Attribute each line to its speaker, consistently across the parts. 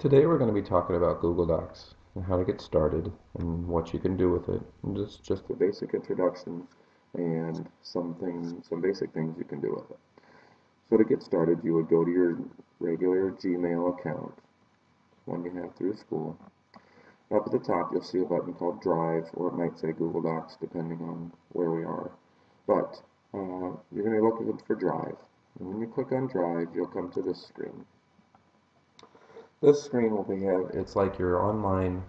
Speaker 1: Today we're going to be talking about Google Docs and how to get started and what you can do with it. And just a basic introduction and some basic things you can do with it. So to get started, you would go to your regular Gmail account, one you have through school. Up at the top, you'll see a button called Drive, or it might say Google Docs, depending on where we are. But you're going to look for Drive. And when you click on Drive, you'll come to this screen. This screen will it's like your online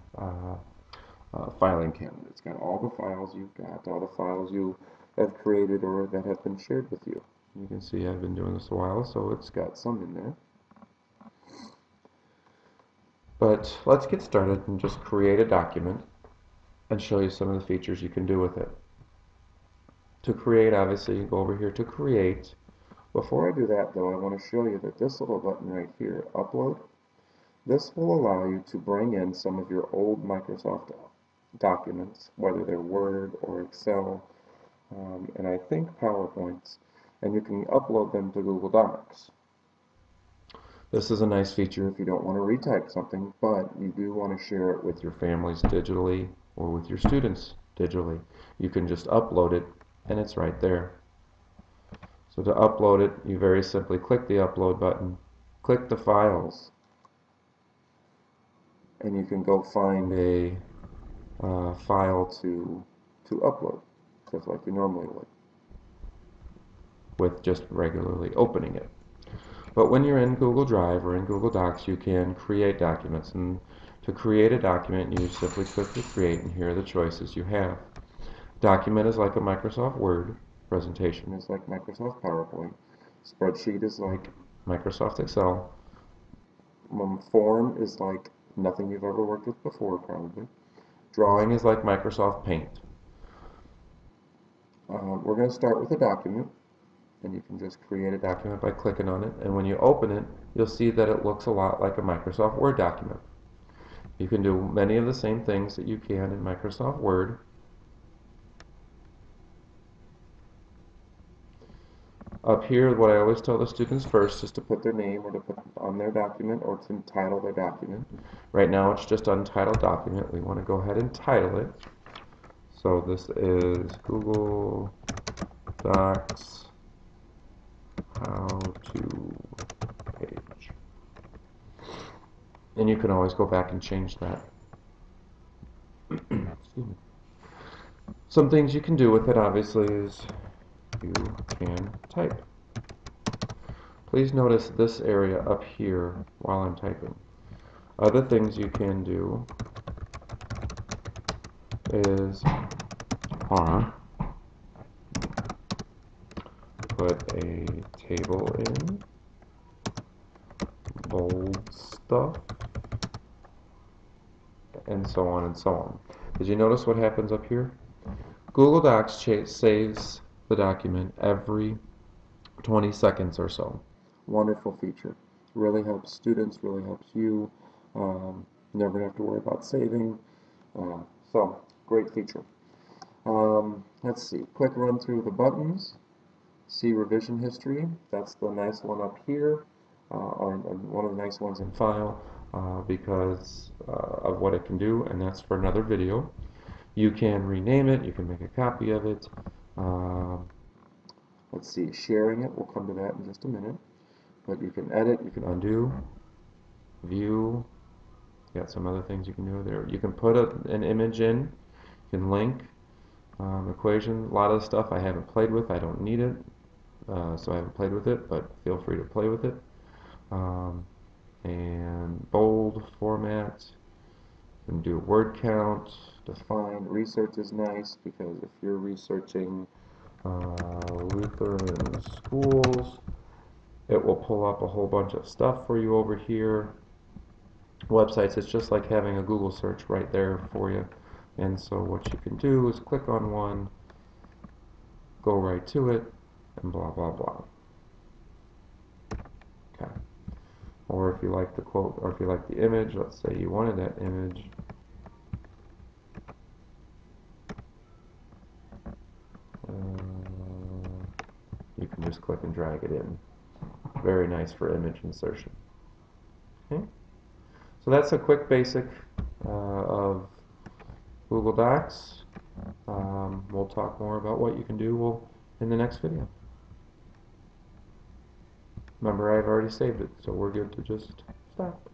Speaker 1: filing cabinet. It's got all the files you've got, all the files you have created or that have been shared with you. You can see I've been doing this a while, so it's got some in there. But let's get started and just create a document and show you some of the features you can do with it. To create, obviously, you go over here to create. Before I do that, though, I want to show you that this little button right here, Upload, this will allow you to bring in some of your old Microsoft documents, whether they're Word or Excel, and I think PowerPoints, and you can upload them to Google Docs. This is a nice feature if you don't want to retype something, but you do want to share it with your families digitally or with your students digitally. You can just upload it, and it's right there. So to upload it, you very simply click the upload button, click the files, and you can go find a file to upload, just like you normally would, with just regularly opening it. But when you're in Google Drive or in Google Docs, you can create documents, and to create a document, you simply click the Create, and here are the choices you have. Document is like a Microsoft Word, presentation is like Microsoft PowerPoint, spreadsheet is like Microsoft Excel, form is like nothing you've ever worked with before, probably. Drawing is like Microsoft Paint. We're going to start with a document, and you can just create a document by clicking on it, and when you open it, you'll see that it looks a lot like a Microsoft Word document. You can do many of the same things that you can in Microsoft Word. Up here, what I always tell the students first is to put their name or to put on their document or to title their document. Right now it's just untitled document. We want to go ahead and title it. So this is Google Docs How to Page. And you can always go back and change that. Excuse me. Some things you can do with it, obviously, is you can type. Please notice this area up here while I'm typing. Other things you can do is put a table in, bold stuff, and so on and so on. Did you notice what happens up here? Google Docs saves the document every 20 seconds or so. Wonderful feature. Really helps students, really helps you. Never have to worry about saving. So, great feature. Let's see, quick run through the buttons. See revision history. That's the nice one up here, or one of the nice ones in File, because of what it can do, and that's for another video. You can rename it, you can make a copy of it. Let's see, sharing it, we'll come to that in just a minute. But you can edit, you can undo, view, got some other things you can do there. You can put an image in, you can link, equation, a lot of the stuff I haven't played with, I don't need it, so I haven't played with it, but feel free to play with it. And bold format, you can do word count, define, research is nice because if you're researching Lutheran schools, it will pull up a whole bunch of stuff for you over here. Websites, it's just like having a Google search right there for you. And so what you can do is click on one, go right to it, and blah, blah, blah. Okay. Or if you like the quote, or if you like the image, let's say you wanted that image. You can just click and drag it in. Very nice for image insertion. Okay. So that's a quick basic of Google Docs. We'll talk more about what you can do in the next video. Remember, I've already saved it, so we're good to just stop.